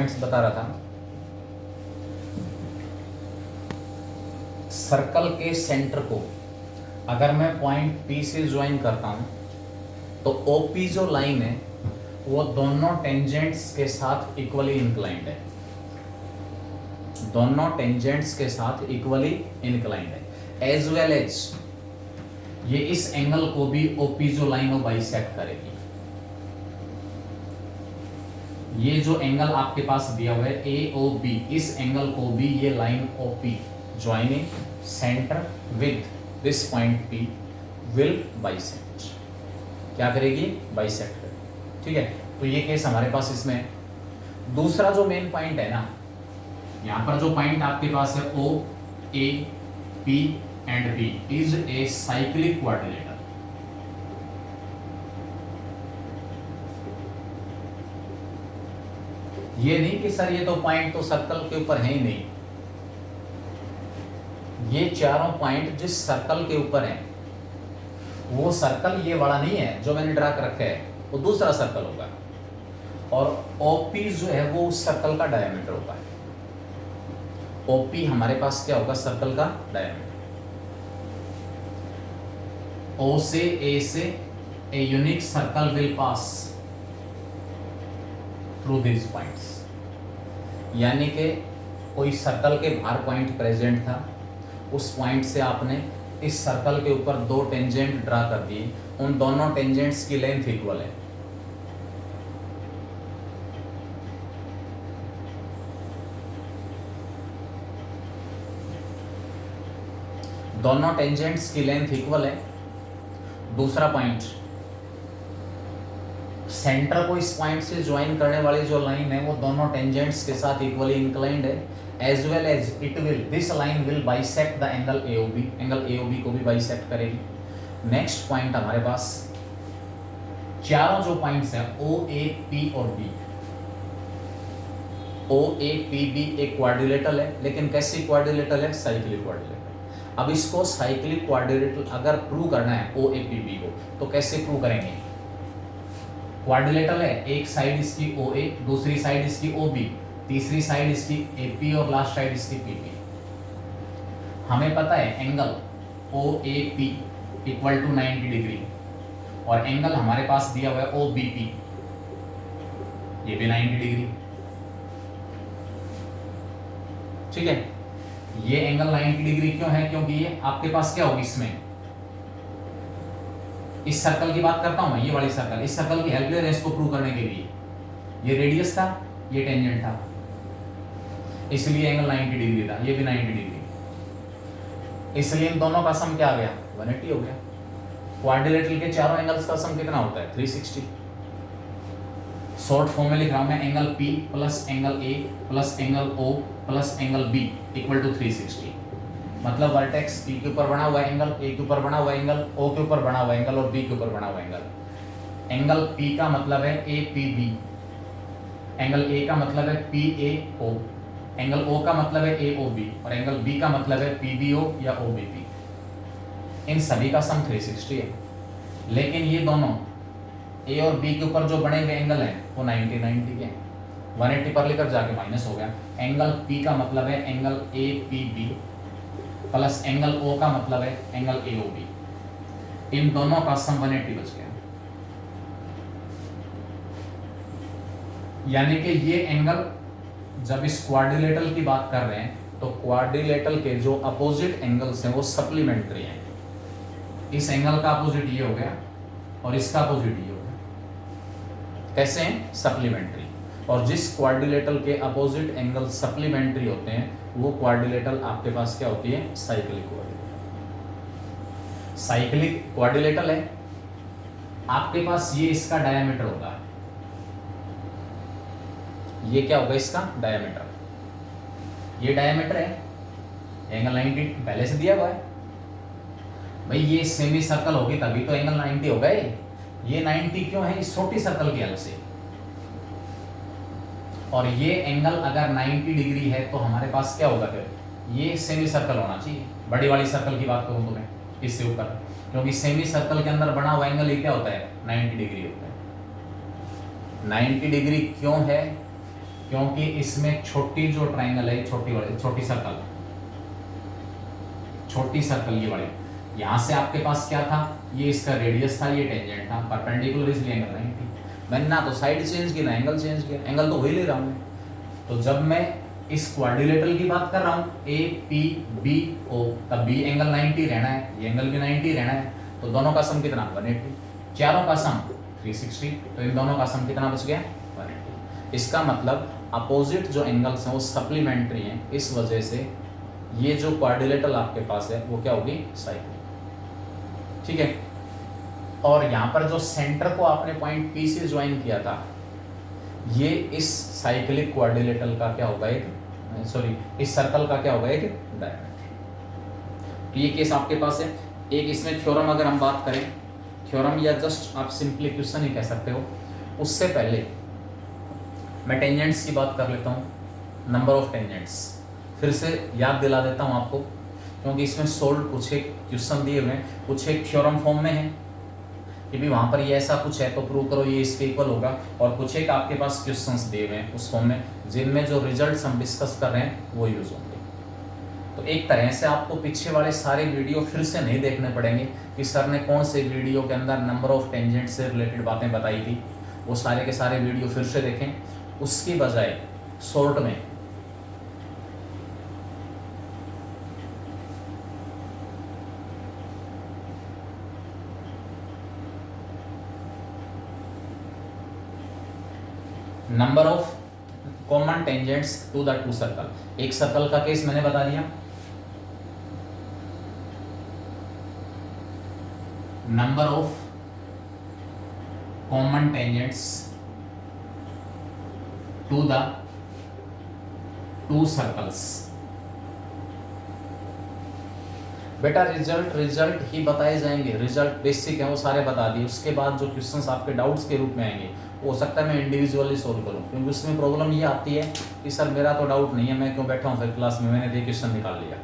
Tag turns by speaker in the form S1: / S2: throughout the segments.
S1: Points बता रहा था। सर्कल के सेंटर को अगर मैं पॉइंट P से ज्वाइन करता हूं तो OP जो लाइन है वो दोनों टेंजेंट्स के साथ इक्वली इंक्लाइंड है, दोनों टेंजेंट्स के साथ इक्वली इंक्लाइंड है। एज वेल एज ये इस एंगल को भी OP जो लाइन वो बाइसेक्ट करेगी। ये जो एंगल आपके पास दिया हुआ है AOB, इस एंगल को भी ये line OP joining centre with this point P will bisect. क्या करेगी? बाइसेक्ट करेगी। ठीक है, तो ये केस हमारे पास इसमें है। दूसरा जो मेन पॉइंट है ना, यहां पर जो पॉइंट आपके पास है O A P and B is a cyclic quadrilateral. ये नहीं कि सर ये तो पॉइंट तो सर्कल के ऊपर है ही नहीं। ये चारों पॉइंट जिस सर्कल के ऊपर हैं वो सर्कल ये वाला नहीं है जो मैंने ड्रा कर रखा है, वो दूसरा सर्कल होगा। और OP जो है वो उस सर्कल का डायमीटर होगा। OP हमारे पास क्या होगा? सर्कल का डायमीटर। O से A से a unique circle will pass through this points. यानी कि कोई सर्कल के बाहर पॉइंट प्रेजेंट था, उस पॉइंट से आपने इस सर्कल के ऊपर दो टेंजेंट ड्रा कर दिए, उन दोनों टेंजेंट्स की लेंथ इक्वल है। दोनों टेंजेंट्स की लेंथ इक्वल है। दूसरा पॉइंट, सेंटर को इस पॉइंट से ज्वाइन करने वाली जो लाइन है वो दोनों टेंजेंट्स के साथ इक्वली इंक्लाइंड है। As well as it will, this line will bisect the angle AOB, angle AOB को भी बाइसेक्ट करेगी। नेक्स्ट पॉइंट हमारे पास चारों जो पॉइंट्स हैं O A P और B, O A P B एक क्वाड्रिलेटरल है, लेकिन कैसी क्वाड्रिलेटरल है? Cyclic quadrilateral. अब इसको साइक्लिक क्वाड्रिलेटरल अगर प्रूव करना है O A P B को, तो कैसे प्रूव करेंगे? क्वाड्रिलेटरल है, एक साइड इसकी OA, दूसरी साइड इसकी OB, तीसरी साइड इसकी AP और लास्ट साइड इसकी PP। हमें पता है एंगल OAP इक्वल टू 90 डिग्री, और एंगल हमारे पास दिया हुआ है OBP, ये भी 90 डिग्री। ठीक है, ये एंगल 90 डिग्री क्यों है? क्योंकि ये आपके पास क्या होगी, इसमें इस सर्कल की बात करता हूं मैं, ये वाली सर्कल, इस सर्कल की हेल्प ले रहे हैं इसको प्रूव करने के लिए। ये रेडियस था, ये टेंजेंट था, इसलिए एंगल 90 डिग्री था, ये भी 90 डिग्री। इसलिए इन दोनों का सम क्या आ गया? 180 हो गया। क्वाड्रिलेटरल के चारों एंगल्स का सम कितना होता है? 360। शॉर्ट फॉर्म में लिख रहा हूं मैं, angle P plus angle A plus angle O plus angle B equal to 360। मतलब वर्टेक्स P के ऊपर बना हुआ एंगल, A के ऊपर बना हुआ एंगल, O के ऊपर बना हुआ एंगल और B के ऊपर बना हुआ एंगल। एंगल P का मतलब है APB, एंगल A का मतलब है PAO, एंगल O का मतलब है AOB, और एंगल B का मतलब है PBO या OBP। इन सभी का सम 360 है। लेकिन ये दोनों A और B के ऊपर जो बने हुए एंगल हैं वो 90 के हैं। 180 पर लेकर जाके माइनस हो गया। एंगल P का मतलब है angle APB plus angle O का मतलब है एंगल AOB। इन दोनों का सम 180 बच गया। यानी कि ये एंगल, जब इस क्वाड्रिलेटरल की बात कर रहे हैं तो क्वाड्रिलेटरल के जो अपोजिट एंगल्स हैं वो सप्लीमेंट्री हैं। इस एंगल का अपोजिट ये हो गया और इसका अपोजिट ये हो गया। कैसे हैं? सप्लीमेंट्री। और जिस क्वाड्रिलेटरल के अपोजिट एंगल सप्लीमेंट्री होते हैं वो क्वाड्रिलेटरल आपके पास क्या होती है? Cyclic quadrilateral. साइक्लिक क्वाड्रिलेटरल है, आपके पास ये इसका डायमीटर होगा, ये क्या होगा? इसका डायमीटर। ये डायमीटर है, एंगल 90 पहले से दिया हुआ है भाई। ये सेमी सर्कल होगी तभी तो एंगल 90 होगा। ये 90 क्यों है? इस छोटी सर्कल की हेल्प से। और ये एंगल अगर 90 डिग्री है तो हमारे पास क्या होगा फिर? ये सेमी सर्कल होना चाहिए। बड़ी वाली सर्कल की बात करूं तो मैं इससे ऊपर, क्योंकि सेमी सर्कल के अंदर बना हुआ एंगल ये क्या होता है? 90 डिग्री होता है। 90 डिग्री क्यों है? क्योंकि इसमें छोटी जो ट्रायंगल है, छोटी सर्कल ये वाले, यहाँ से आपके पास क्या था, ये इसका रेडियस था, ये टेंजेंट था, परपेंडिकुलर इसलिए एंगल 90। मैंने ना तो साइड चेंज की ना एंगल चेंज किया, एंगल तो वही ले रहा हूँ मैं। तो जब मैं इस क्वाड्रिलेटरल की बात कर रहा हूँ ए पी बी ओ, तब बी एंगल 90 रहना है, ये एंगल भी 90 रहना है। तो दोनों का सम कितना, 180, चारों का सम 360, तो इन दोनों का सम कितना बच गया, 180। इसका मतलब अपोजिट जो एंगल्स हैं वो सप्लीमेंट्री हैं, इस वजह से ये जो क्वाड्रिलेटरल आपके पास है वो क्या होगी, साइक्लिक। ठीक है, और यहाँ पर जो सेंटर को आपने पॉइंट पी से ज्वाइन किया था, ये इस साइक्लिक क्वाड्रिलेटरल का क्या होगा, एक सॉरी इस सर्कल का क्या होगा, एक डायमीटर। तो ये केस आपके पास है। एक इसमें थ्योरम अगर हम बात करें, थ्योरम या जस्ट आप सिंपली क्वेश्चन ही कह सकते हो, उससे पहले मैं टेंजेंट्स की बात कर लेता हूँ, नंबर ऑफ टेंजेंट्स फिर से याद दिला देता हूँ आपको, क्योंकि इसमें सोल्व कुछ एक क्वेश्चन दिए हुए हैं, कुछ एक थ्योरम फॉर्म में है कि भी वहाँ पर ये ऐसा कुछ है तो प्रूव करो ये इसके इक्वल होगा, और कुछ एक आपके पास क्वेश्चंस दिए हुए हैं उस फॉर्म में, जिनमें जो रिजल्ट्स हम डिस्कस कर रहे हैं वो यूज होंगे। तो एक तरह से आपको पीछे वाले सारे वीडियो फिर से नहीं देखने पड़ेंगे कि सर ने कौन से वीडियो के अंदर नंबर ऑफ टेंजेंट से रिलेटेड बातें बताई थी, वो सारे के सारे वीडियो फिर से देखें। उसकी बजाय शॉर्ट में number of common tangents to the two circle, एक सर्कल का केस मैंने बता दिया, number of common tangents to the two circles. बेटा रिजल्ट ही बताए जाएंगे, रिजल्ट बेसिक है वो सारे बता दिए। उसके बाद जो क्वेश्चंस आपके डाउट्स के रूप में आएंगे हो सकता है मैं इंडिविजुअली सोल्व करूं, क्योंकि उसमें प्रॉब्लम ये आती है कि सर मेरा तो डाउट नहीं है, मैं क्यों बैठा हूं फिर क्लास में, मैंने ये क्वेश्चन निकाल लिया।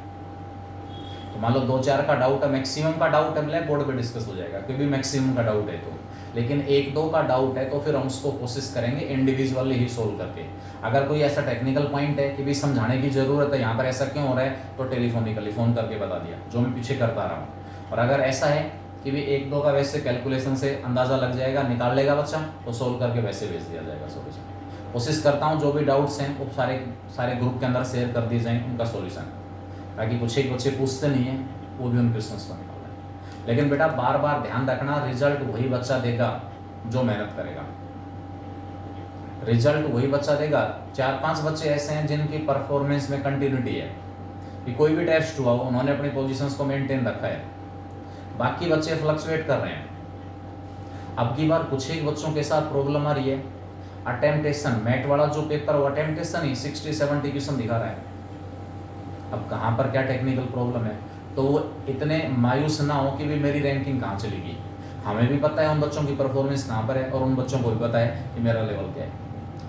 S1: तो मान लो 2-4 का डाउट है, मैक्सिमम का डाउट है ब्लैक बोर्ड पे डिस्कस हो जाएगा, क्योंकि मैक्सिमम का डाउट है तो, लेकिन 1-2 का डाउट है तो फिर हम उसको कोशिश करेंगे इंडिविजुअली ही सोल्व करके। अगर कोई ऐसा टेक्निकल पॉइंट है कि भी समझाने की जरूरत है, यहाँ पर ऐसा क्यों हो रहा है, तो टेलीफोनिकली फ़ोन करके बता दिया, जो मैं पीछे करता रहा हूँ। और अगर ऐसा है कि भी 1-2 का वैसे कैलकुलेशन से अंदाज़ा लग जाएगा, निकाल लेगा बच्चा, तो सोल्व करके वैसे भेज दिया जाएगा सॉल्यूशन। कोशिश करता हूँ जो भी डाउट्स हैं वो सारे ग्रुप के अंदर शेयर कर दिए जाएँ उनका सॉल्यूशन, ताकि कुछ एक बच्चे पूछते नहीं हैं वो भी उन क्वेश्चंस को निकाल लें। लेकिन बेटा बार बार ध्यान रखना, रिजल्ट वही बच्चा देगा जो मेहनत करेगा, रिजल्ट वही बच्चा देगा। 4-5 बच्चे ऐसे हैं जिनकी परफॉर्मेंस में कंटिन्यूटी है, कि कोई भी टेस्ट हुआ उन्होंने अपनी पोजीशंस को मेंटेन रखा है, बाकी बच्चे फ्लक्चुएट कर रहे हैं। अब की बार कुछ एक बच्चों के साथ प्रॉब्लम आ रही है, अटेम्पटेशन, मैट वाला जो पेपर वो अटेम्पटेशन ही 60-70 क्वेश्चन दिखा रहा है। अब कहाँ पर क्या टेक्निकल प्रॉब्लम है, तो वो इतने मायूस ना हो कि भी मेरी रैंकिंग कहाँ चली गई। हमें भी पता है उन बच्चों की परफॉर्मेंस कहाँ पर है, और उन बच्चों को भी पता है कि मेरा लेवल क्या है।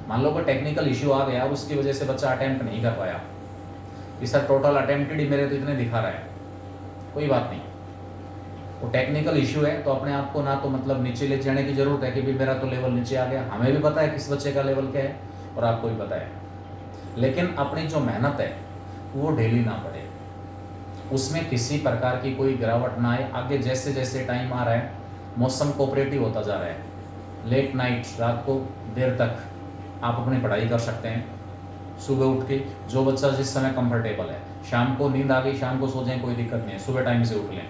S1: मान लो कोई टेक्निकल इश्यू आ गया, उसकी वजह से बच्चा अटेम्प्ट नहीं कर पाया, कि सर टोटल अटेम्प्टेड ही मेरे तो इतने दिखा रहा है, कोई बात नहीं, वो टेक्निकल इश्यू है, तो अपने आप को ना तो मतलब नीचे ले जाने की जरूरत है कि भी मेरा तो लेवल नीचे आ गया। हमें भी पता है किस बच्चे का लेवल क्या है और आपको भी पता है, लेकिन अपनी जो मेहनत है वो डेली ना पड़े, उसमें किसी प्रकार की कोई गिरावट ना आए। आगे जैसे जैसे टाइम आ रहा है, मौसम कोऑपरेटिव होता जा रहा है, लेट नाइट, रात को देर तक आप अपनी पढ़ाई कर सकते हैं, सुबह उठ के जो बच्चा जिस समय कंफर्टेबल है, शाम को नींद आ गई शाम को सो जाएं कोई दिक्कत नहीं है, सुबह टाइम से उठ लें,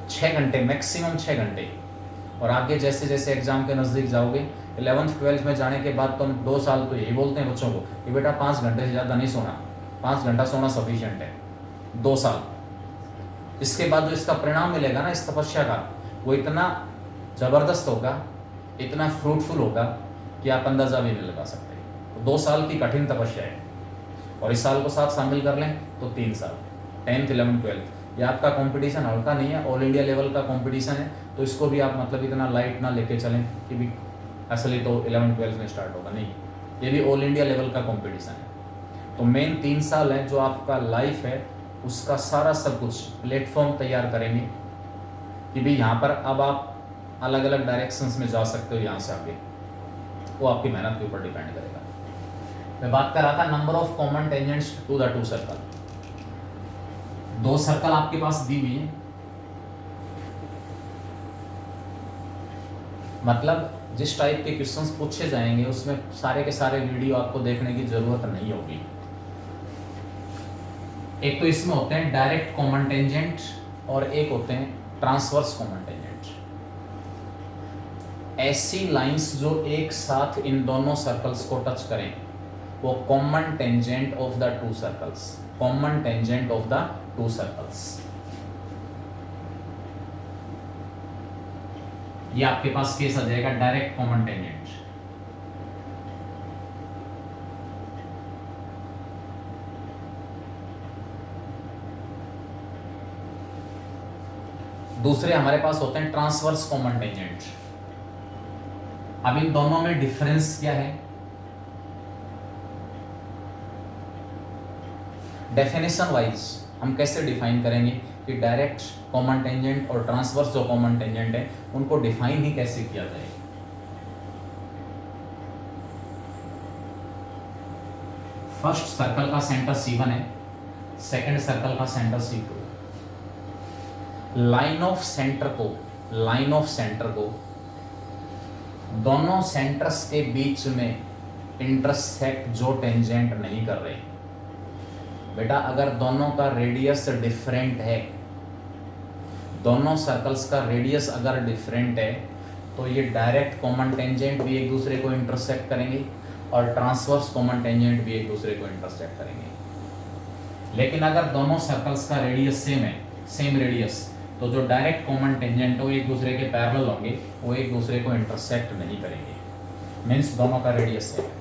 S1: 6 घंटे मैक्सिमम 6 घंटे। और आगे जैसे जैसे एग्जाम के नज़दीक जाओगे, 11th-12th में जाने के बाद तो हम 2 साल तो यही बोलते हैं बच्चों को कि बेटा 5 घंटे से ज़्यादा नहीं सोना, 5 घंटा सोना सफिशिएंट है, 2 साल। इसके बाद जो इसका परिणाम मिलेगा ना इस तपस्या का, वो इतना ज़बरदस्त होगा, इतना फ्रूटफुल होगा कि आप अंदाज़ा भी नहीं लगा सकते। तो 2 साल की कठिन तपस्या है, और इस साल को साथ शामिल कर लें तो 3 साल, 10th, 11th, 12th। ये आपका कंपटीशन हल्का नहीं है, ऑल इंडिया लेवल का कंपटीशन है, तो इसको भी आप मतलब इतना लाइट ना लेके चलें कि भी असली तो 11th-12th में स्टार्ट होगा, नहीं, ये भी ऑल इंडिया लेवल का कंपटीशन है। तो मेन 3 साल है जो आपका लाइफ है, उसका सारा सब कुछ प्लेटफॉर्म तैयार करेंगे कि भी यहाँ पर अब आप अलग अलग डायरेक्शंस में जा सकते हो, यहाँ से आगे वो आपकी मेहनत के ऊपर डिपेंड करेगा। मैं बात कर रहा था number of common tangents to the two circle. दो सर्कल आपके पास दी हुई है, मतलब जिस टाइप के क्वेश्चंस पूछे जाएंगे उसमें सारे के सारे वीडियो आपको देखने की जरूरत नहीं होगी। एक तो इसमें होते हैं डायरेक्ट कॉमन टेंजेंट और एक होते हैं ट्रांसवर्स कॉमन टेंजेंट। ऐसी लाइंस जो एक साथ इन दोनों सर्कल्स को टच करें वो common tangent of the two circles, common tangent of the two circles. ये आपके पास केस आ जाएगा डायरेक्ट कॉमन टेंजेंट। दूसरे हमारे पास होते हैं ट्रांसवर्स कॉमन टेंजेंट। अब इन दोनों में डिफरेंस क्या है? डेफिनेशन वाइज हम कैसे डिफाइन करेंगे कि डायरेक्ट कॉमन टेंजेंट और ट्रांसवर्स जो कॉमन टेंजेंट है उनको डिफाइन ही कैसे किया जाए? फर्स्ट सर्कल का सेंटर C1 है, सेकंड सर्कल का centre C2। Line of centre को दोनों सेंटर्स के बीच में इंटरसेक्ट जो टेंजेंट नहीं कर रहे। बेटा अगर दोनों का रेडियस डिफरेंट है, दोनों सर्कल्स का रेडियस अगर डिफरेंट है तो ये डायरेक्ट कॉमन टेंजेंट भी एक दूसरे को इंटरसेक्ट करेंगे और ट्रांसवर्स कॉमन टेंजेंट भी एक दूसरे को इंटरसेक्ट करेंगे। लेकिन अगर दोनों सर्कल्स का रेडियस सेम है, सेम रेडियस, तो जो डायरेक्ट कॉमन टेंजेंट वो एक दूसरे के पैरेलल होंगे, वो एक दूसरे को इंटरसेक्ट नहीं करेंगे, मीन्स दोनों का रेडियस सेम है।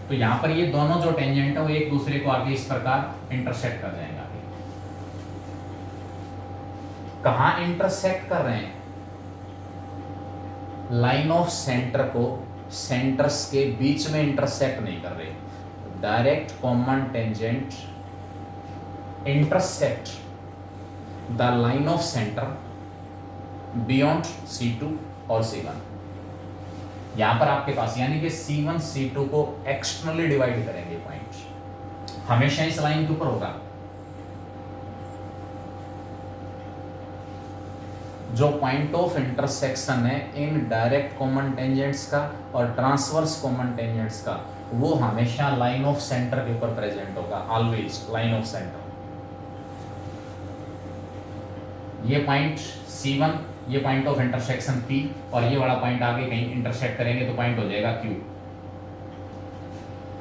S1: तो यहाँ पर ये दोनों जो टेंजेंट है वो एक दूसरे को आगे इस प्रकार इंटरसेक्ट कर जाएंगे। आगे कहाँ इंटरसेक्ट कर रहे हैं? लाइन ऑफ सेंटर को सेंटर्स के बीच में इंटरसेक्ट नहीं कर रहे। Direct common tangent intersect the line of centre beyond C2 और C1। यहां पर आपके पास यानी कि C1 C2 को एक्सटर्नली डिवाइड करेंगे पॉइंट, हमेशा इस लाइन के ऊपर होगा। जो पॉइंट ऑफ इंटरसेक्शन है इन डायरेक्ट कॉमन टेंजेंट्स का और ट्रांसवर्स कॉमन टेंजेंट्स का, वो हमेशा लाइन ऑफ सेंटर के ऊपर प्रेजेंट होगा, ऑलवेज लाइन ऑफ सेंटर। ये पॉइंट C1, ये पॉइंट ऑफ इंटरसेक्शन P और ये वाला पॉइंट आगे कहीं इंटरसेक्ट करेंगे तो पॉइंट हो जाएगा Q।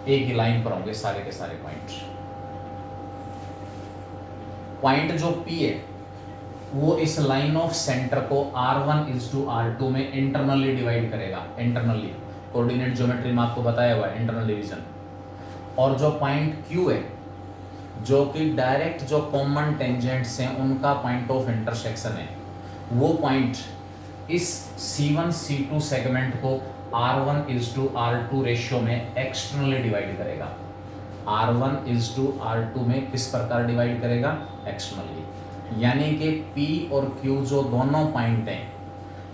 S1: एक ही लाइन पर होंगे सारे के सारे पॉइंट। पॉइंट जो P है वो इस लाइन ऑफ सेंटर को R1:R2 में इंटरनली डिवाइड करेगा, इंटरनली, कोऑर्डिनेट ज्योमेट्री में आपको बताया हुआ है इंटरनल डिवीजन। और जो पॉइंट Q है जो कि डायरेक्ट जो कॉमन टेंजेंट्स हैं उनका पॉइंट ऑफ इंटरसेक्शन है, वो पॉइंट इस C1 C2 सेगमेंट को R1:R2 रेशियो में एक्सटर्नली डिवाइड करेगा। R1:R2 में किस प्रकार डिवाइड करेगा? एक्सटर्नली। यानी कि P और Q जो दोनों पॉइंट हैं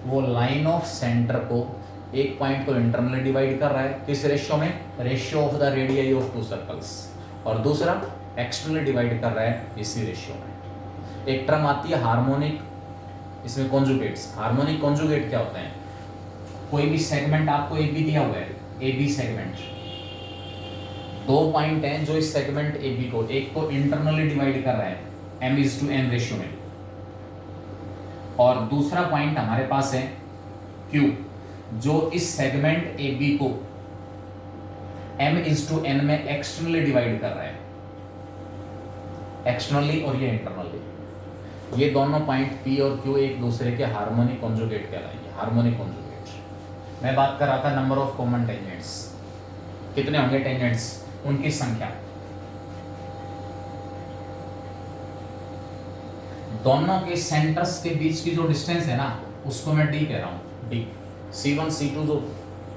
S1: वो लाइन ऑफ सेंटर को, एक पॉइंट को इंटरनली डिवाइड कर रहा है, किस रेशियो में? Ratio of the radii of to circles. और दूसरा एक्सटर्नली डिवाइड कर रहा है इसी रेशियो में। एक टर्म आती है हार्मोनिक, इसमें कॉन्जुगेट्स। हार्मोनिक कॉन्जुगेट क्या होता है? कोई भी सेगमेंट आपको AB दिया हुआ है, AB सेगमेंट, दो पॉइंट हैं जो इस सेगमेंट AB को, एक को इंटरनली डिवाइड कर रहा है M:N रेशियो में, और दूसरा पॉइंट हमारे पास है Q जो इस सेगमेंट AB को M:N में एक्सटर्नली डिवाइड कर रहा है, एक्सटर्नली और ये इंटरनली। ये दोनों पॉइंट P और Q एक दूसरे के हार्मोनिक कॉन्जुगेट कहलाएंगे, हार्मोनिक कॉन्जुगेट। मैं बात कर रहा था नंबर ऑफ कॉमन टेंजेंट्स, कितने होंगे टेंजेंट्स, उनकी संख्या। दोनों के सेंटर्स के बीच की जो डिस्टेंस है ना उसको मैं D कह रहा हूँ, D। C1 C2 जो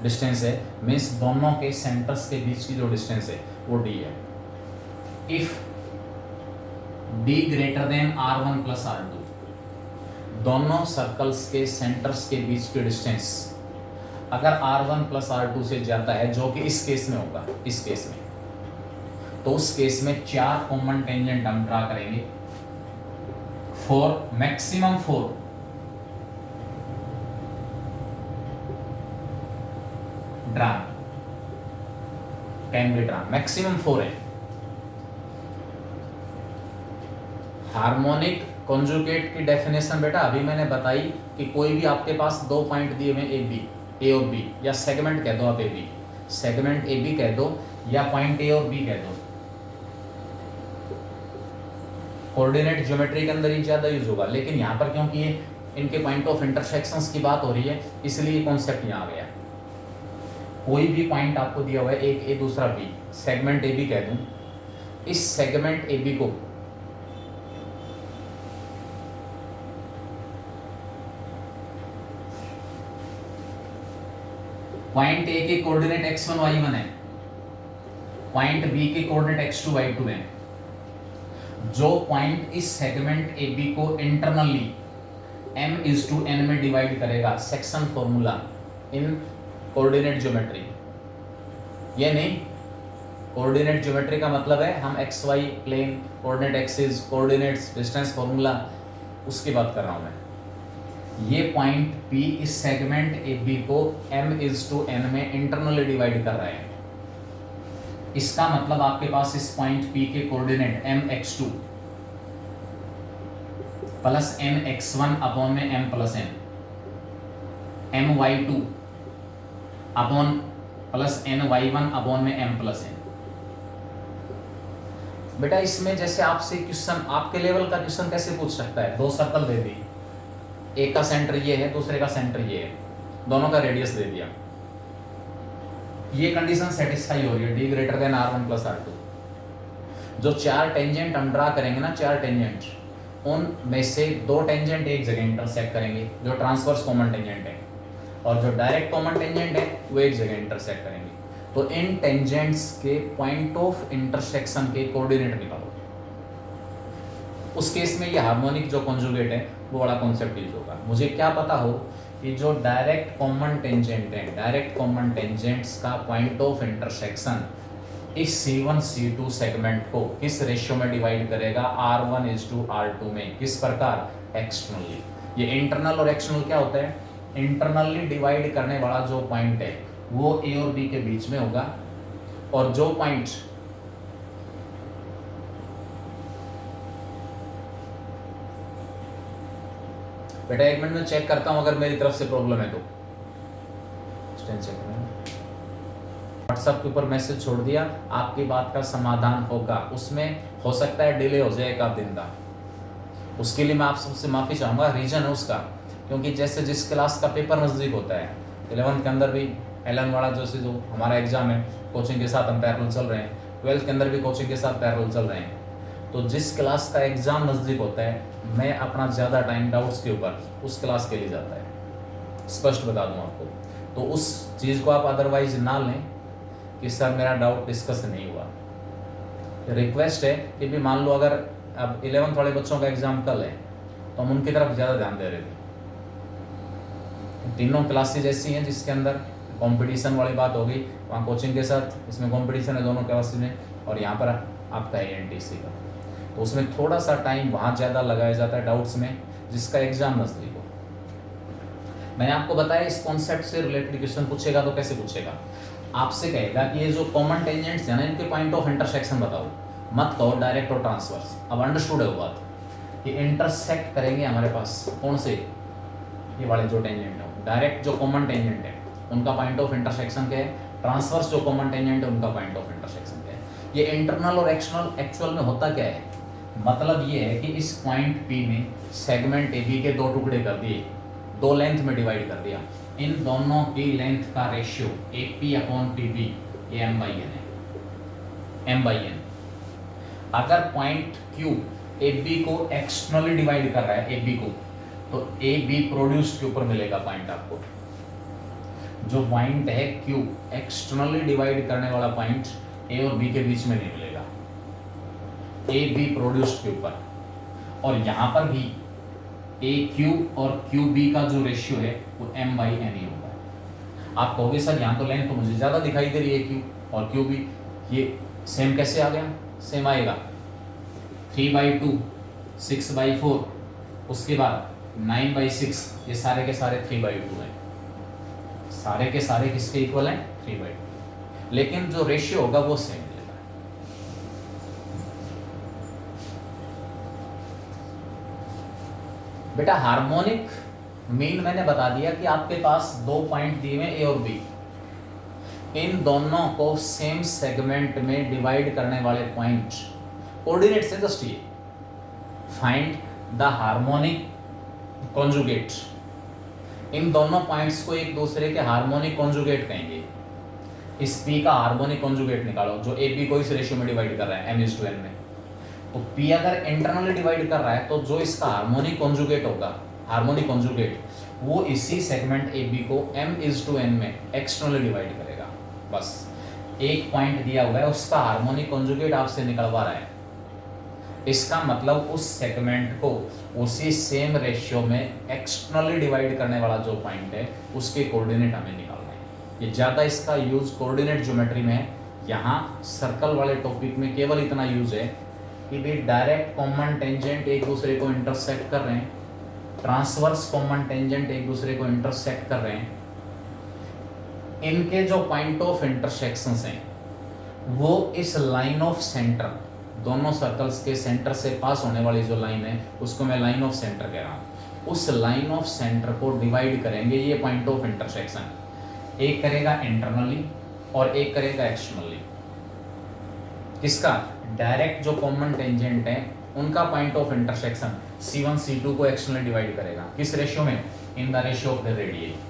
S1: डिस्टेंस है मीन्स दोनों के सेंटर्स के बीच की जो डिस्टेंस है वो D है। If D greater than R1+R2, दोनों सर्कल्स के सेंटर्स के बीच की डिस्टेंस अगर R1+R2 से ज्यादा है, जो कि इस केस में होगा, इस केस में तो उस केस में 4 कॉमन टेंजेंट हम ड्रा करेंगे for maximum 4 drawn can be drawn, maximum 4 है। हार्मोनिक कॉन्जुगेट की डेफिनेशन बेटा अभी मैंने बताई कि कोई भी आपके पास 2 पॉइंट दिए हुए ए और बी, या सेगमेंट कह दो आप, A B segment A B कह दो, या पॉइंट ए और बी कह दो। कोऑर्डिनेट ज्योमेट्री के अंदर ही ज्यादा यूज होगा, लेकिन यहाँ पर क्योंकि ये इनके पॉइंट ऑफ इंटरसेक्शंस की बात हो रही है, इसलिए ये कॉन्सेप्ट यहाँ आ गया। कोई भी पॉइंट आपको दिया हुआ है, एक ए दूसरा बी, सेगमेंट ए बी कह दूं, इस सेगमेंट ए बी को पॉइंट ए के कोऑर्डिनेट x1 y1 है, पॉइंट बी के कोऑर्डिनेट x2 y2 है। जो पॉइंट इस सेगमेंट ए बी को इंटरनली m/n में डिवाइड करेगा, section formula in coordinate geometry, ये नहीं, कोऑर्डिनेट ज्योमेट्री का मतलब है हम X Y plane, coordinate axis, coordinates, distance formula, उसकी बात कर रहा हूं मैं। ये पॉइंट P इस सेगमेंट ए बी को m/n में इंटरनली डिवाइड कर रहे हैं। इसका मतलब आपके पास इस पॉइंट P के coordinate mx2 plus mx1 upon में m plus n, my2 upon plus ny1 upon में m प्लस n। बेटा इसमें जैसे आपसे क्वेश्चन, आपके लेवल का क्वेश्चन कैसे पूछ सकता है, 2 सर्कल दे दी, एक का सेंटर ये है, दूसरे का सेंटर ये है, दोनों का रेडियस दे दिया, ये कंडीशन सेटिस्फाई हो रही है, d greater than r1 plus r2। जो 4 टेंजेंट हम ड्रा करेंगे ना, 4 टेंजेंट, उन में से 2 टेंजेंट एक जगह इंटरसेक्ट करेंगे जो ट्रांसवर्स कॉमन टेंजेंट है, और जो डायरेक्ट कॉमन टेंजेंट है वो एक जगह इंटरसेक्ट करेंगे। तो इन टेंजेंट्स के पॉइंट ऑफ इंटरसेक्शन के कोऑर्डिनेट निकालो। उस केस में ये हार्मोनिक जो कॉन्जुगेट है वो बड़ा कॉन्सेप्ट यूज होगा। मुझे क्या पता हो कि जो डायरेक्ट कॉमन टेंजेंट है, डायरेक्ट कॉमन टेंजेंट्स का पॉइंट ऑफ इंटरसेक्शन इस C1 C2 सेगमेंट को किस रेशियो में डिवाइड करेगा, R1:R2 में। किस प्रकार, एक्सटर्नली। ये इंटरनल और एक्सटर्नल क्या होता है, इंटरनली डिवाइड करने वाला जो पॉइंट है वो A और B के बीच में होगा, और जो पॉइंट बेटा 1 मिनट में चेक करता हूं अगर मेरी तरफ से प्रॉब्लम है तो। व्हाट्सएप के ऊपर मैसेज छोड़ दिया, आपकी बात का समाधान होगा, उसमें हो सकता है डिले हो जाए 1 दिन का, उसके लिए मैं आप सबसे माफ़ी चाहूँगा। रीजन है उसका, क्योंकि जैसे जिस क्लास का पेपर नज़दीक होता है, 11th के अंदर भी एलन वाला जो हमारा एग्जाम है, कोचिंग के साथ हम पैरेलल चल रहे हैं, 12th के अंदर भी कोचिंग के साथ पैरेलल चल रहे हैं। तो जिस क्लास का एग्ज़ाम नज़दीक होता है, मैं अपना ज़्यादा टाइम डाउट्स के ऊपर उस क्लास के लिए जाता है, स्पष्ट बता दूं आपको। तो उस चीज़ को आप अदरवाइज ना लें कि सर मेरा डाउट डिस्कस नहीं हुआ। रिक्वेस्ट है कि भी मान लो अगर अब 11th वाले बच्चों का एग्ज़ाम कल है तो हम उनकी तरफ ज़्यादा ध्यान दे रहे थे। तीनों क्लासेज ऐसी हैं जिसके अंदर कंपटीशन वाली बात हो गई, वहाँ कोचिंग के साथ इसमें कंपटीशन है दोनों क्लासेज में, और यहाँ पर आपका ANTC का, तो उसमें थोड़ा सा टाइम वहाँ ज़्यादा लगाया जाता है डाउट्स में, जिसका एग्जाम नज़दीक हो। मैंने आपको बताया इस कॉन्सेप्ट से रिलेटेड क्वेश्चन पूछेगा तो कैसे पूछेगा, आपसे कहेगा कि ये जो कॉमन टेंजेंट्स है ना, इनके पॉइंट ऑफ इंटरसेक्शन बताओ, मत कहो डायरेक्ट और ट्रांसवर्स। अब अंडरस्टूड है वो बात कि इंटरसेक्ट करेंगे हमारे पास कौन से, ये वाले जो टेंजेंट है, डायरेक्ट जो कॉमन टेंजेंट है उनका पॉइंट ऑफ इंटरसेक्शन क्या है, ट्रांसवर्स जो कॉमन टेंजेंट है उनका पॉइंट ऑफ इंटरसेक्शन क्या है। ये इंटरनल और एक्सटर्नल एक्चुअल में होता क्या है, मतलब ये है कि इस पॉइंट P में सेगमेंट AB के 2 टुकड़े कर दिए, 2 लेंथ में डिवाइड कर दिया, इन दोनों की लेंथ का रेशियो AP/PB ये m/n है, m/n। अगर पॉइंट Q AB को एक्सटर्नली डिवाइड कर रहा है, AB को, तो AB प्रोड्यूस्ड के ऊपर मिलेगा पॉइंट आपको। जो पॉइंट है Q एक्सटर्नली डिवाइड करने वाला पॉइंट A और B के बीच में नहीं मिलेगा, AB प्रोड्यूस्ड के ऊपर। और यहाँ पर भी AQ और QB का जो रेशियो है वो m/n ही होगा। आप कहोगे सर यहाँ तो लेंथ तो मुझे ज़्यादा दिखाई दे रही है Q और QB, ये सेम कैसे आ गया? सेम आएगा 3/2, 6/4, उसके बाद 9/6, ये सारे के सारे 3/2 हैं, सारे के सारे किसके इक्वल हैं? 3/2, लेकिन जो रेशियो होगा वो सेम मिलेगा। बेटा हार्मोनिक मीन मैंने बता दिया कि आपके पास दो पॉइंट दिए हुए ए और बी, इन दोनों को सेम सेगमेंट में डिवाइड करने वाले पॉइंट कोऑर्डिनेट से जस्ट ये फाइंड द हार्मोनिक कॉन्जुगेट, इन दोनों पॉइंट्स को एक दूसरे के हार्मोनिक कॉन्जुगेट कहेंगे। इस P का हार्मोनिक कॉन्जुगेट निकालो जो AB को इस रेशियो में डिवाइड कर रहा है m/n में। तो P अगर इंटरनली डिवाइड कर रहा है तो जो इसका हार्मोनिक कॉन्जुगेट होगा, हार्मोनिक कॉन्जुगेट, वो इसी सेगमेंट AB को m/n में एक्सटर्नली डिवाइड करेगा। बस एक पॉइंट दिया हुआ है, उसका हार्मोनिक कॉन्जुगेट आपसे निकलवा रहा है, इसका मतलब उस सेगमेंट को उसी सेम रेशियो में एक्सटर्नली डिवाइड करने वाला जो पॉइंट है उसके कोऑर्डिनेट हमें निकालना है। ये ज़्यादा इसका यूज कोऑर्डिनेट ज्योमेट्री में है, यहाँ सर्कल वाले टॉपिक में केवल इतना यूज है कि भी डायरेक्ट कॉमन टेंजेंट एक दूसरे को इंटरसेक्ट कर रहे हैं, ट्रांसवर्स कॉमन टेंजेंट एक दूसरे को इंटरसेक्ट कर रहे हैं, इनके जो पॉइंट ऑफ इंटरसेक्शंस हैं वो इस लाइन ऑफ सेंटर, दोनों सर्कल्स के सेंटर से पास होने वाली जो लाइन है उसको मैं लाइन ऑफ सेंटर कह रहा हूँ, उस लाइन ऑफ सेंटर को डिवाइड करेंगे ये पॉइंट ऑफ इंटरसेक्शन, एक करेगा इंटरनली और एक करेगा एक्सटर्नली। किसका? डायरेक्ट जो कॉमन टेंजेंट है उनका point of intersection C1 C2 को एक्सटर्नली डिवाइड करेगा, किस रेशियो में? In the ratio of the radius.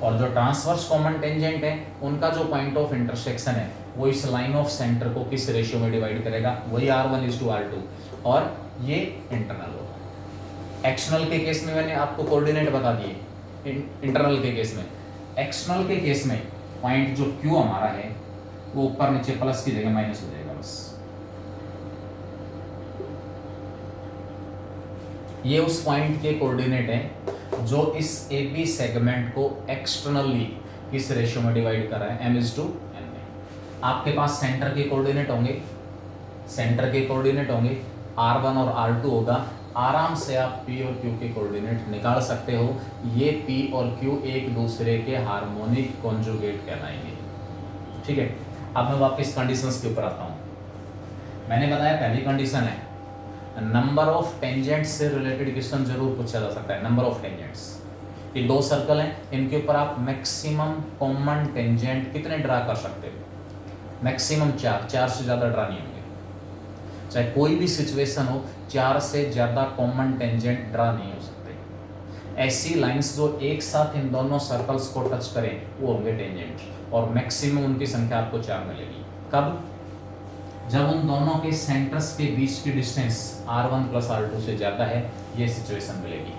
S1: और जो ट्रांसवर्स कॉमन टेंजेंट है उनका जो पॉइंट ऑफ इंटरसेक्शन है वो इस लाइन ऑफ सेंटर को किस रेशियो में डिवाइड करेगा? वही R1:R2, और ये इंटरनल होगा। एक्सटर्नल के केस में मैंने आपको कोऑर्डिनेट बता दिए, इंटरनल के केस में। एक्सटर्नल के केस में पॉइंट जो Q हमारा है वो ऊपर नीचे प्लस की जगह माइनस हो जाएगा बस। ये उस पॉइंट के कोऑर्डिनेट है जो इस AB सेगमेंट को एक्सटर्नली किस रेशियो में डिवाइड कर रहा है? m/n में। आपके पास सेंटर के कोऑर्डिनेट होंगे, सेंटर के कोऑर्डिनेट होंगे R1 और R2 होगा, आराम से आप P और Q के कोऑर्डिनेट निकाल सकते हो। ये P और Q एक दूसरे के हार्मोनिक कॉन्जुगेट कहलाएंगे। ठीक है, अब मैं वापस कंडीशंस के ऊपर आता हूँ। मैंने बताया पहली कंडीशन है नंबर ऑफ टेंजेंट्स से रिलेटेड क्वेश्चन जरूर पूछा जा सकता है। नंबर ऑफ टेंजेंट्स, ये दो सर्कल हैं, इनके ऊपर आप मैक्सिमम कॉमन टेंजेंट कितने ड्रा कर सकते हो? मैक्सिमम 4 से ज़्यादा ड्रा नहीं होंगे। चाहे कोई भी सिचुएशन हो, 4 से ज़्यादा कॉमन टेंजेंट ड्रा नहीं हो सकते। ऐसी लाइंस जो एक साथ इन दोनों सर्कल्स को टच करें वो होंगे टेंजेंट, और मैक्सिमम उनकी संख्या आपको 4 मिलेगी। कब? जब उन दोनों के सेंटर्स के बीच की डिस्टेंस R1 + R2 से ज़्यादा है, ये सिचुएशन मिलेगी।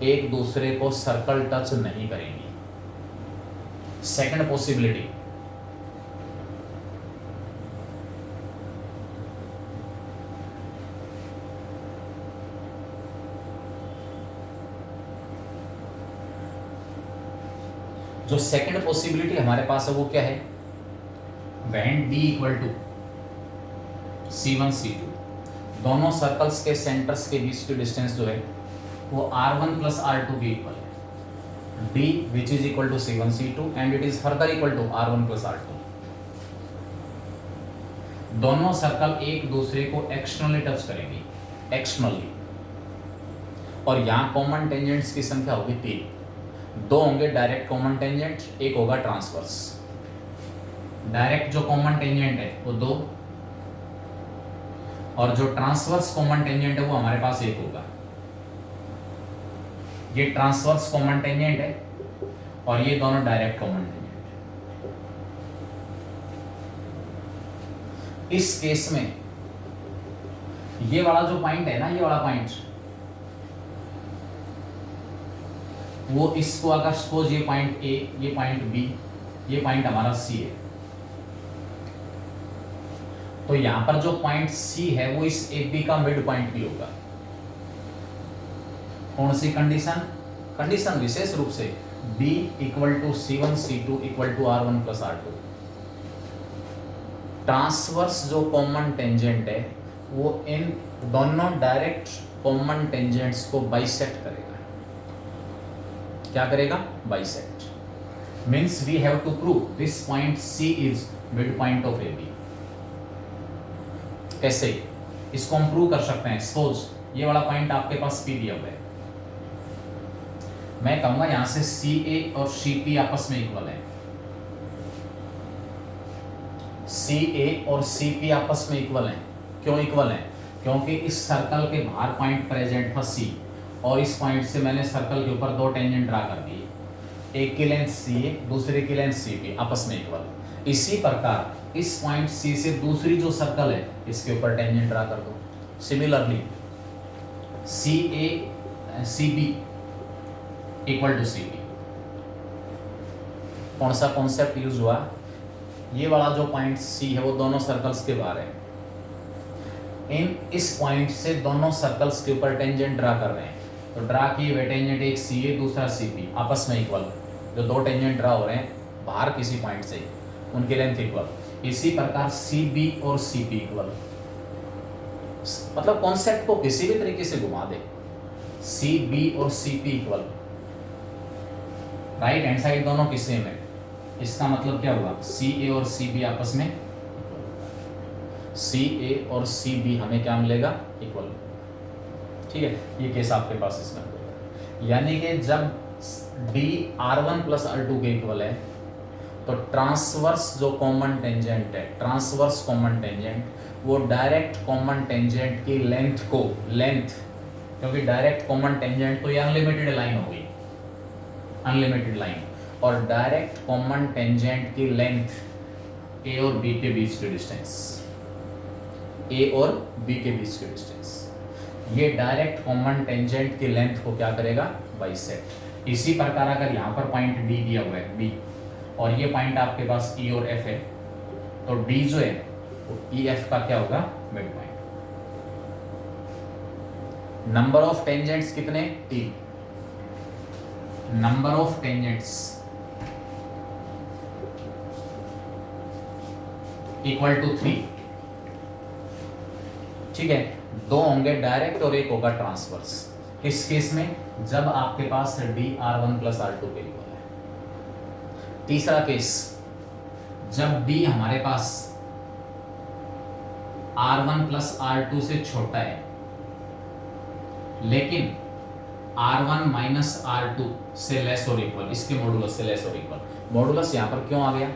S1: एक दूसरे को सर्कल टच नहीं करेंगी। सेकंड पॉसिबिलिटी, जो सेकंड पॉसिबिलिटी हमारे पास है वो क्या है? व्हेन D = C1 C2, दोनों सर्कल्स के सेंटर्स के बीच की डिस्टेंस जो है वो R1 + R2 के इक्वल है। D which is equal to C1 C2 and it is further equal to R1 + R2। दोनों सर्कल एक दूसरे को एक्सटर्नली टच करेंगी, एक्सटर्नली, और यहाँ कॉमन टेंजेंट्स की संख्या होगी 3। 2 होंगे डायरेक्ट कॉमन टेंजेंट, एक होगा ट्रांसवर्स। डायरेक्ट जो कॉमन टेंजेंट है वो 2, और जो ट्रांसवर्स कॉमन टेंजेंट है वो हमारे पास 1 होगा। ये ट्रांसवर्स कॉमन टेंजेंट है और ये दोनों डायरेक्ट कॉमन टेंजेंट है। इस केस में ये वाला जो पॉइंट है ना, ये वाला पॉइंट, वो इसको अगर सपोज ये पॉइंट A, ये पॉइंट B, ये पॉइंट हमारा C है, तो यहां पर जो पॉइंट C है वो इस AB का मिड पॉइंट भी होगा। कौन सी कंडीशन? कंडीशन विशेष रूप से D = C1 C2 = R1 + R2। Transverse जो कॉमन टेंजेंट है वो इन दोनों डायरेक्ट कॉमन टेंजेंट्स को बाइसेक्ट करेगा। क्या करेगा? Bisect. Means we have to prove this point C is mid point of A B. कैसे इसको हम प्रूव कर सकते हैं? सपोज ये वाला पॉइंट आपके पास पी दिया हुआ है, मैं कहूंगा यहां से सी ए और सी पी आपस में इक्वल है। सी ए और सी पी आपस में इक्वल हैं। क्यों इक्वल हैं? क्योंकि इस सर्कल के बाहर पॉइंट प्रेजेंट था सी, और इस पॉइंट से मैंने सर्कल के ऊपर दो टेंजेंट ड्रा कर दिए, एक की लेंथ सी ए, दूसरे की लेंथ सी पी, आपस में इक्वल। इसी प्रकार इस पॉइंट सी से दूसरी जो सर्कल है इसके ऊपर टेंजेंट ड्रा कर दो। Similarly C A C B equal to C P. कौन सा कॉन्सेप्ट यूज हुआ? ये वाला जो पॉइंट सी है वो दोनों सर्कल्स के बाहर है, इस पॉइंट से दोनों सर्कल्स के ऊपर टेंजेंट ड्रा कर रहे हैं, तो ड्रा किए हुए टेंजेंट एक सी ए दूसरा सी पी आपस में इक्वल। जो दो टेंजेंट ड्रा हो रहे हैं बाहर किसी पॉइंट से, उनकी लेंथ इक्वल। इसी प्रकार सी बी और सी पी इक्वल। मतलब कॉन्सेप्ट को किसी भी तरीके से घुमा दे, सी बी और C P equal, right hand side दोनों की सेम है, इसका मतलब क्या हुआ? सी ए और सी बी आपस में, सी ए और सी बी हमें क्या मिलेगा? इक्वल। ठीक है, ये केस आपके पास इसमें होगा। यानी कि जब डी R1 प्लस R2 के इक्वल है तो ट्रांसवर्स जो कॉमन टेंजेंट है, ट्रांसवर्स कॉमन टेंजेंट, वो डायरेक्ट कॉमन टेंजेंट की लेंथ को, लेंथ, क्योंकि डायरेक्ट कॉमन टेंजेंट तो ये अनलिमिटेड लाइन होगी, अनलिमिटेड लाइन, और डायरेक्ट कॉमन टेंजेंट की लेंथ ए और बी के बीच की डिस्टेंस, ए और बी के बीच की डिस्टेंस, ये डायरेक्ट कॉमन टेंजेंट की लेंथ को क्या करेगा? बाइसेक्ट। इसी प्रकार अगर यहाँ पर पॉइंट डी दिया हुआ है बी, और ये पॉइंट आपके पास ई और एफ है, तो डी जो है वो ई एफ का क्या होगा? Mid point. Number of tangents कितने? 3। Number of tangents equal to 3। ठीक है, 2 होंगे डायरेक्ट और 1 होगा ट्रांसवर्स। किस केस में? जब आपके पास डी R1 प्लस R2 के इक्वल है। तीसरा केस, जब डी हमारे पास R1 प्लस R2 से छोटा है लेकिन R1 माइनस R2 से लेस और इक्वल, इसके मॉडुलस से लेस और इक्वल। मॉडुलस यहाँ पर क्यों आ गया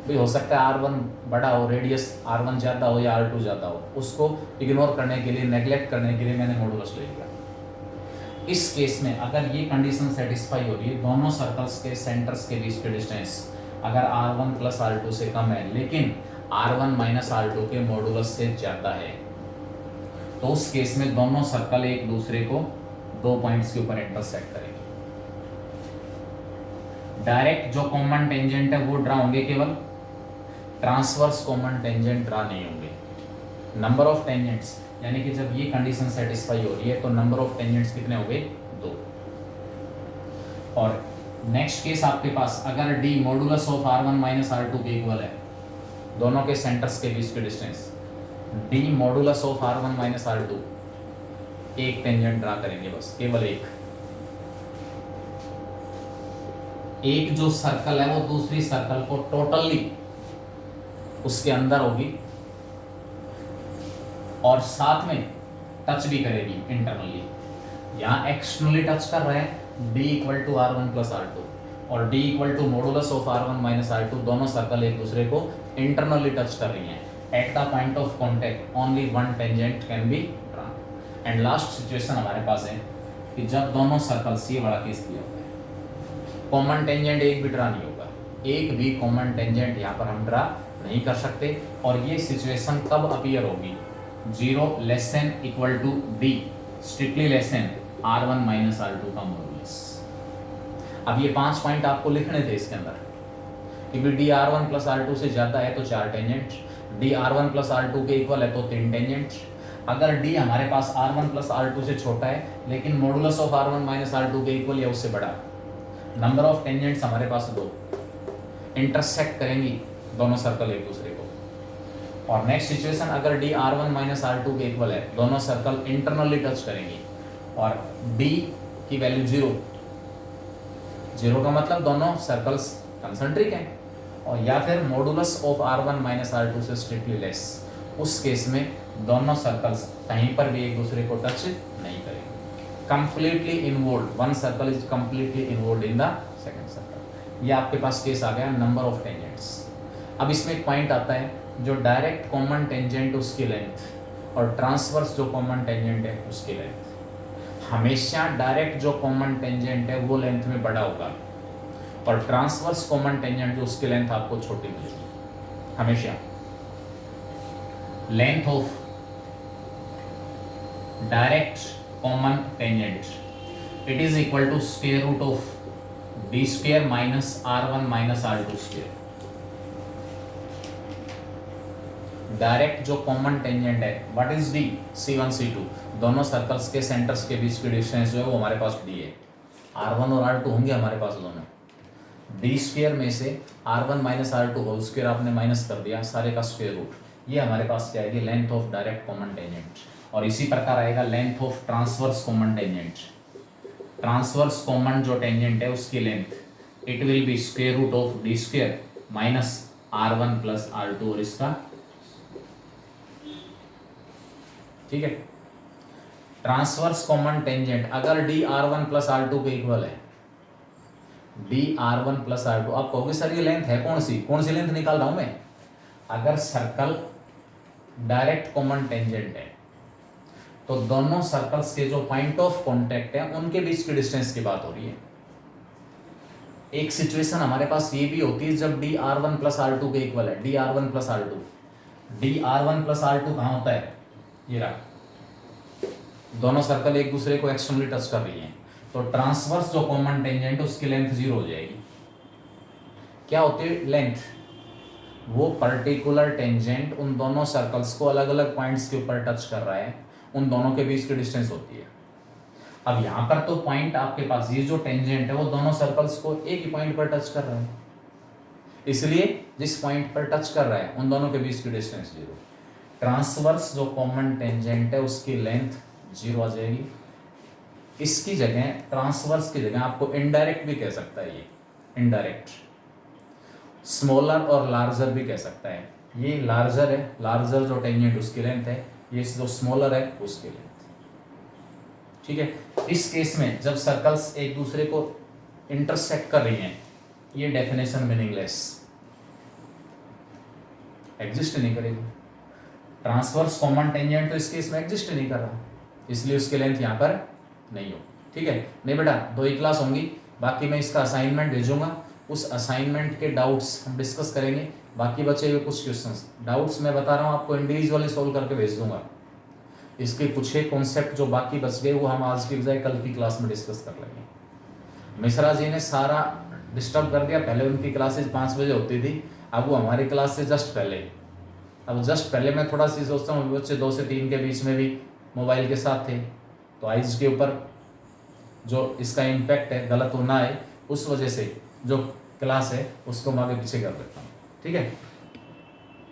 S1: भाई? हो सकता है R1 बड़ा हो, रेडियस R1 ज़्यादा हो या R2 ज़्यादा हो, उसको इग्नोर करने के लिए, नेग्लेक्ट करने के लिए मैंने मॉडुलस ले लिया। इस केस में अगर ये कंडीशन सेटिस्फाई हो रही है, दोनों सर्कल्स के सेंटर्स के बीच के डिस्टेंस अगर R1 प्लस R2 से कम है लेकिन R1 माइनस R2 के मॉडुलस से ज़्यादा है, तो उस केस में दोनों सर्कल एक दूसरे को 2 पॉइंट्स के ऊपर इंटरसेक्ट करेंगे। डायरेक्ट जो कॉमन टेंजेंट है वो ड्रा होंगे केवल, ट्रांसवर्स कॉमन टेंजेंट ड्रा नहीं होंगे। नंबर ऑफ टेंजेंट्स, यानी कि जब ये कंडीशन सेटिस्फाई हो रही है तो नंबर ऑफ टेंजेंट्स कितने हो गए? 2। और नेक्स्ट केस आपके पास, अगर D modulus of R1 minus R2 के इक्वल है, दोनों के सेंटर्स के बीच के distance, D modulus of R1 minus R2, एक टेंजेंट ड्रा करेंगे बस, केवल एक जो सर्कल है वो दूसरी सर्कल को टोटली उसके अंदर होगी और साथ में टच भी करेगी इंटरनली। यहाँ एक्सटर्नली टच कर रहे हैं d equal to R1 plus R2 और d equal to modulus of R1 minus R2, दोनों सर्कल एक दूसरे को इंटरनली टच कर रही हैं। At the point of contact only one tangent can be drawn. And last situation हमारे पास है कि जब दोनों सर्कल्स, ये बड़ा केस दिया होता है, कॉमन टेंजेंट एक भी ड्रा नहीं होगा, एक भी कॉमन टेंजेंट यहाँ पर हम ड्रा नहीं कर सकते। और ये सिचुएशन कब अपीयर होगी? 0 less than equal to d, strictly less than R1 minus R2 का मॉडुलस। अब ये 5 पॉइंट आपको लिखने थे इसके अंदर, क्योंकि d R1 प्लस R2 से ज़्यादा है तो 4 tangent, d R1 plus R2 के इक्वल है तो 3 टेंजेंट। अगर d हमारे पास R1 प्लस R2 से छोटा है लेकिन modulus of R1 minus R2 के इक्वल या उससे बड़ा, नंबर ऑफ टेंजेंट्स हमारे पास 2, इंटरसेक्ट करेंगी दोनों सर्कल एक दूसरे को, और नेक्स्ट सिचुएशन, अगर D R one minus R two के इक्वल है, दोनों सर्कल इंटरनली टच करेंगे और डी की वैल्यू जीरो, जीरो का मतलब दोनों सर्कल्स कंसंट्रिक हैं, और या फिर modulus of R one minus R two से स्ट्रिक्टली लेस, उस केस में दोनों सर्कल्स कहीं पर भी एक दूसरे को टच नहीं करेंगे। Completely involve, one circle is completely involve in the second circle. ये आपके पास केस आ गया नंबर ऑफ टेंजेंट्स। अब इसमें एक पॉइंट आता है, जो डायरेक्ट कॉमन टेंजेंट उसकी लेंथ और ट्रांसवर्स जो कॉमन टेंजेंट है उसकी लेंथ। हमेशा डायरेक्ट जो कॉमन टेंजेंट है वो लेंथ में बड़ा होगा और ट्रांसवर्स कॉमन टेंजेंट जो उसकी लेंथ आपको छोटी मिलेगी हमेशा। Length of direct common tangent it is equal to square root of D square minus R one minus R two square. Direct जो कॉमन टेंजेंट है, what is D, C1 C2, दोनों circles के centres के बीच की distance जो है वो हमारे पास डी है। R1 और R2 होंगे हमारे पास दोनों। डी स्क्वायर में से R1 minus R2 whole square आपने माइनस कर दिया, सारे का स्क्वायर रूट, ये हमारे पास क्या आएगी, length of direct common tangent. और इसी प्रकार आएगा length of transverse common tangent. Transverse common जो टेंजेंट है उसकी length it will be square root of D square minus R1 plus R2, और इसका, ठीक है। ट्रांसवर्स कॉमन टेंजेंट अगर D R one plus R two के इक्वल है, D R one plus R two, आप कहोगे सर ये लेंथ है कौन सी लेंथ निकाल रहा हूं मैं। अगर सर्कल डायरेक्ट कॉमन टेंजेंट है तो दोनों सर्कल्स के जो पॉइंट ऑफ कांटेक्ट है उनके बीच की डिस्टेंस की बात हो रही है। एक सिचुएशन हमारे पास ये भी होती है जब D R one plus R two के इक्वल है, D R one plus R two, D R one plus R two कहाँ होता है, ये रहा, दोनों सर्कल एक दूसरे को एक्सटर्नली टच कर रही हैं, तो ट्रांसवर्स जो कॉमन टेंजेंट है उसकी लेंथ जीरो हो जाएगी। क्या होती है लेंथ, वो पर्टिकुलर टेंजेंट उन दोनों सर्कल्स को अलग अलग पॉइंट्स के ऊपर टच कर रहा है, उन दोनों के बीच की डिस्टेंस होती है। अब यहाँ पर तो पॉइंट आपके पास, ये जो टेंजेंट है वो दोनों सर्कल्स को एक ही पॉइंट पर टच कर रहा है, इसलिए जिस पॉइंट पर टच कर रहा है उन दोनों के बीच की डिस्टेंस जीरो। ट्रांसवर्स जो कॉमन टेंजेंट है उसकी लेंथ जीरो आ जाएगी। इसकी जगह, ट्रांसवर्स की जगह आपको इनडायरेक्ट भी कह सकता है, ये इनडायरेक्ट, स्मॉलर और लार्जर भी कह सकता है। ये लार्जर है, लार्जर जो टेंजेंट उसकी लेंथ है, ये जो स्मॉलर है उसकी लेंथ, ठीक है। इस केस में जब सर्कल्स एक दूसरे को इंटरसेक्ट कर रही हैं, ये डेफिनेशन मीनिंगलेस, एग्जिस्ट नहीं करेगी। ट्रांसवर्स कॉमन टेंजेंट तो इस केस में एग्जिस्ट नहीं कर रहा, इसलिए उसकी लेंथ यहाँ पर नहीं हो, ठीक है। नहीं बेटा, 2 ही क्लास होंगी, बाकी मैं इसका असाइनमेंट भेजूंगा, उस असाइनमेंट के डाउट्स हम डिस्कस करेंगे। बाकी बचे हुए कुछ क्वेश्चंस, डाउट्स मैं बता रहा हूँ आपको इंडिविजुअली सोल्व करके भेज दूंगा। इसके कुछ एक कॉन्सेप्ट जो बाकी बच गए वो हम आज की बजाय कल की क्लास में डिस्कस कर लेंगे। मिश्रा जी ने सारा डिस्टर्ब कर दिया, पहले उनकी क्लासेज 5 बजे होती थी, अब वो हमारी क्लास से जस्ट पहले, अब जस्ट पहले मैं थोड़ा सी सोचता हूँ बच्चे 2 से 3 के बीच में भी मोबाइल के साथ थे, तो आइज के ऊपर जो इसका इम्पैक्ट है गलत होना है, उस वजह से जो क्लास है उसको मैं आगे पीछे कर देता हूँ, ठीक है।